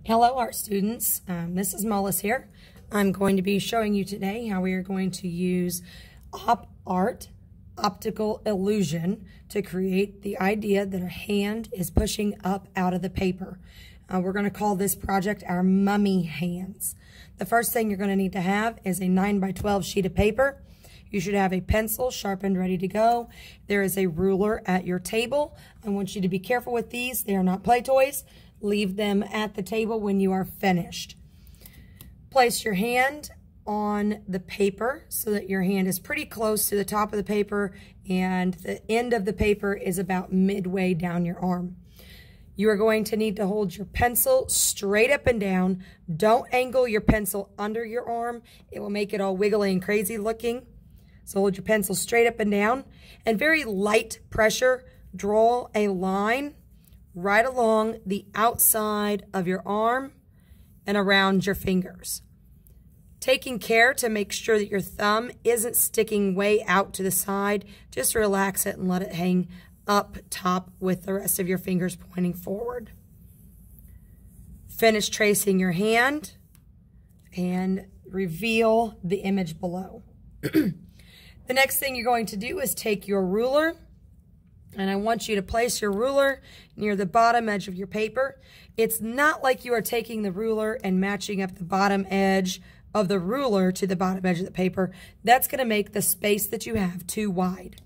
Hello art students, Mrs. Mullis here. I'm going to be showing you today how we are going to use OpArt, optical illusion, to create the idea that a hand is pushing up out of the paper. We're going to call this project our mummy hands. The first thing you're going to need to have is a 9x12 sheet of paper. You should have a pencil sharpened, ready to go. There is a ruler at your table. I want you to be careful with these. They are not play toys. Leave them at the table when you are finished. Place your hand on the paper so that your hand is pretty close to the top of the paper and the end of the paper is about midway down your arm. You are going to need to hold your pencil straight up and down. Don't angle your pencil under your arm. It will make it all wiggly and crazy looking. So hold your pencil straight up and down and very light pressure. Draw a line right along the outside of your arm and around your fingers. Taking care to make sure that your thumb isn't sticking way out to the side. Just relax it and let it hang up top with the rest of your fingers pointing forward. Finish tracing your hand and reveal the image below. The next thing you're going to do is take your ruler, and I want you to place your ruler near the bottom edge of your paper. It's not like you are taking the ruler and matching up the bottom edge of the ruler to the bottom edge of the paper. That's going to make the space that you have too wide.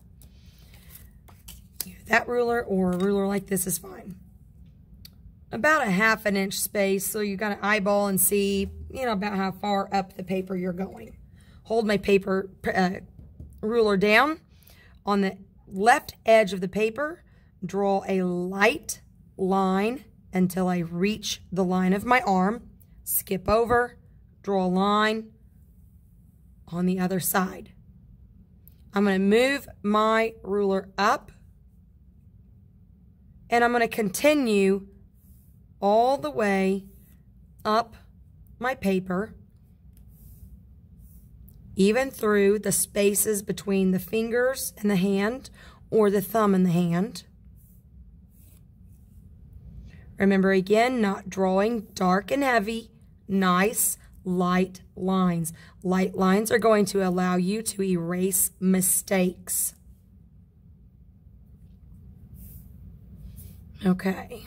That ruler or a ruler like this is fine. About a 1/2 inch space, so you got to eyeball and see, about how far up the paper you're going. Hold my paper ruler down. On the left edge of the paper, draw a light line until I reach the line of my arm. Skip over, draw a line on the other side. I'm going to move my ruler up, and I'm going to continue all the way up my paper, even through the spaces between the fingers and the hand, or the thumb and the hand. Remember again, not drawing dark and heavy, nice, light lines. Light lines are going to allow you to erase mistakes. Okay.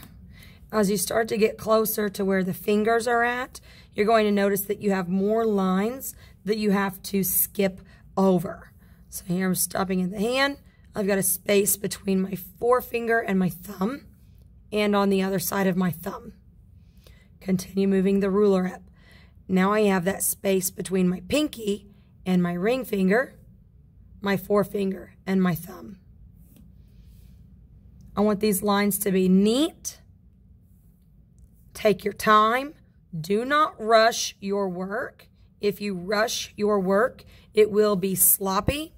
As you start to get closer to where the fingers are at, you're going to notice that you have more lines that you have to skip over. So here I'm stopping at the hand. I've got a space between my forefinger and my thumb, and on the other side of my thumb. Continue moving the ruler up. Now I have that space between my pinky and my ring finger, my forefinger, and my thumb. I want these lines to be neat. Take your time. Do not rush your work. If you rush your work, it will be sloppy.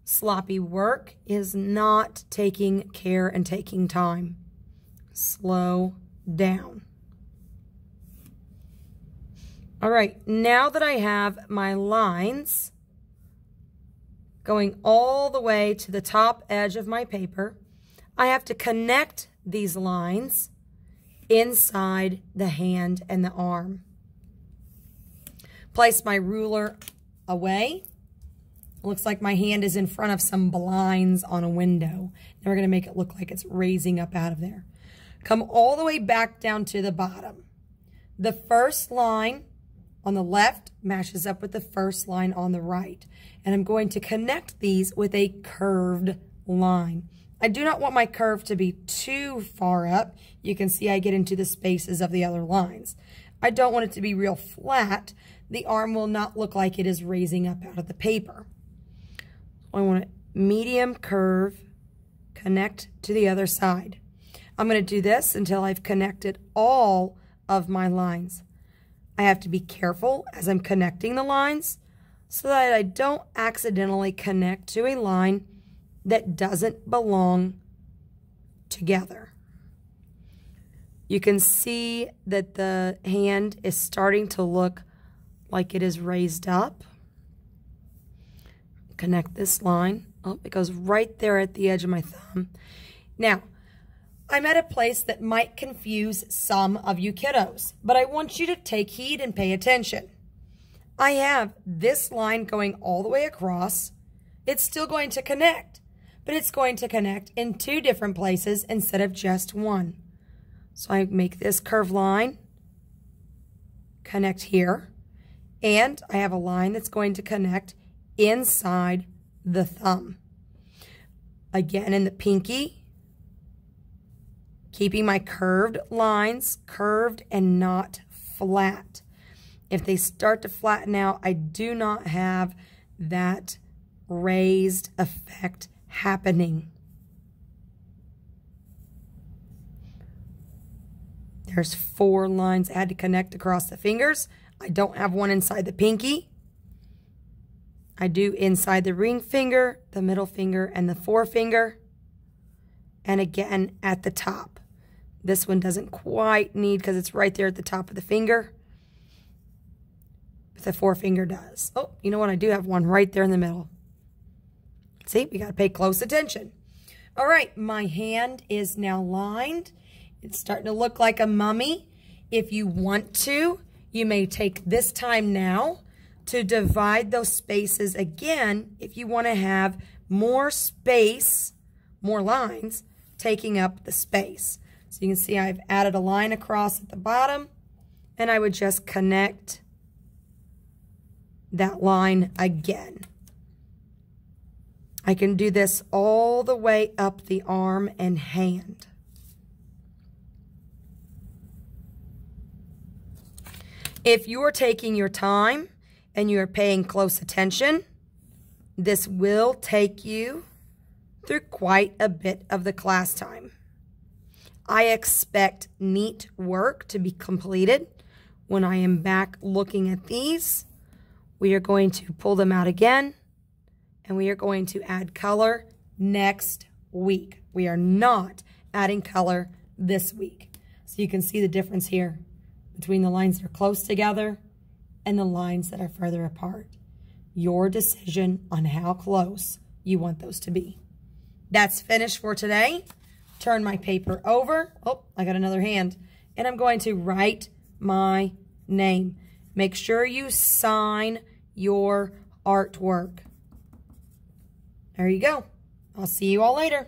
Sloppy work is not taking care and taking time. Slow down. All right, now that I have my lines going all the way to the top edge of my paper, I have to connect these lines inside the hand and the arm. Place my ruler away. Looks like my hand is in front of some blinds on a window. Now we're going to make it look like it's raising up out of there. Come all the way back down to the bottom. The first line on the left matches up with the first line on the right. And I'm going to connect these with a curved line. I do not want my curve to be too far up. You can see I get into the spaces of the other lines. I don't want it to be real flat. The arm will not look like it is raising up out of the paper. I want a medium curve, connect to the other side. I'm going to do this until I've connected all of my lines. I have to be careful as I'm connecting the lines so that I don't accidentally connect to a line that doesn't belong together. You can see that the hand is starting to look like it is raised up. Connect this line. Oh, it goes right there at the edge of my thumb. Now, I'm at a place that might confuse some of you kiddos, but I want you to take heed and pay attention. I have this line going all the way across. It's still going to connect, but it's going to connect in 2 different places instead of just 1. So I make this curved line, connect here, and I have a line that's going to connect inside the thumb. Again, in the pinky, keeping my curved lines curved and not flat. If they start to flatten out, I do not have that raised effect happening. There's 4 lines I had to connect across the fingers. I don't have one inside the pinky. I do inside the ring finger, the middle finger, and the forefinger. And again at the top. This one doesn't quite need because it's right there at the top of the finger. But the forefinger does. Oh, you know what? I do have one right there in the middle. See, we got to pay close attention. All right, my hand is now lined. It's starting to look like a mummy. If you want to, you may take this time now to divide those spaces again if you want to have more space, more lines, taking up the space. So you can see I've added a line across at the bottom, and I would just connect that line again. I can do this all the way up the arm and hand. If you're taking your time and you're paying close attention, this will take you through quite a bit of the class time. I expect neat work to be completed. When I am back looking at these, we are going to pull them out again, and we are going to add color next week. We are not adding color this week. So you can see the difference here between the lines that are close together and the lines that are further apart. Your decision on how close you want those to be. That's finished for today. Turn my paper over. Oh, I got another hand. And I'm going to write my name. Make sure you sign your artwork. There you go. I'll see you all later.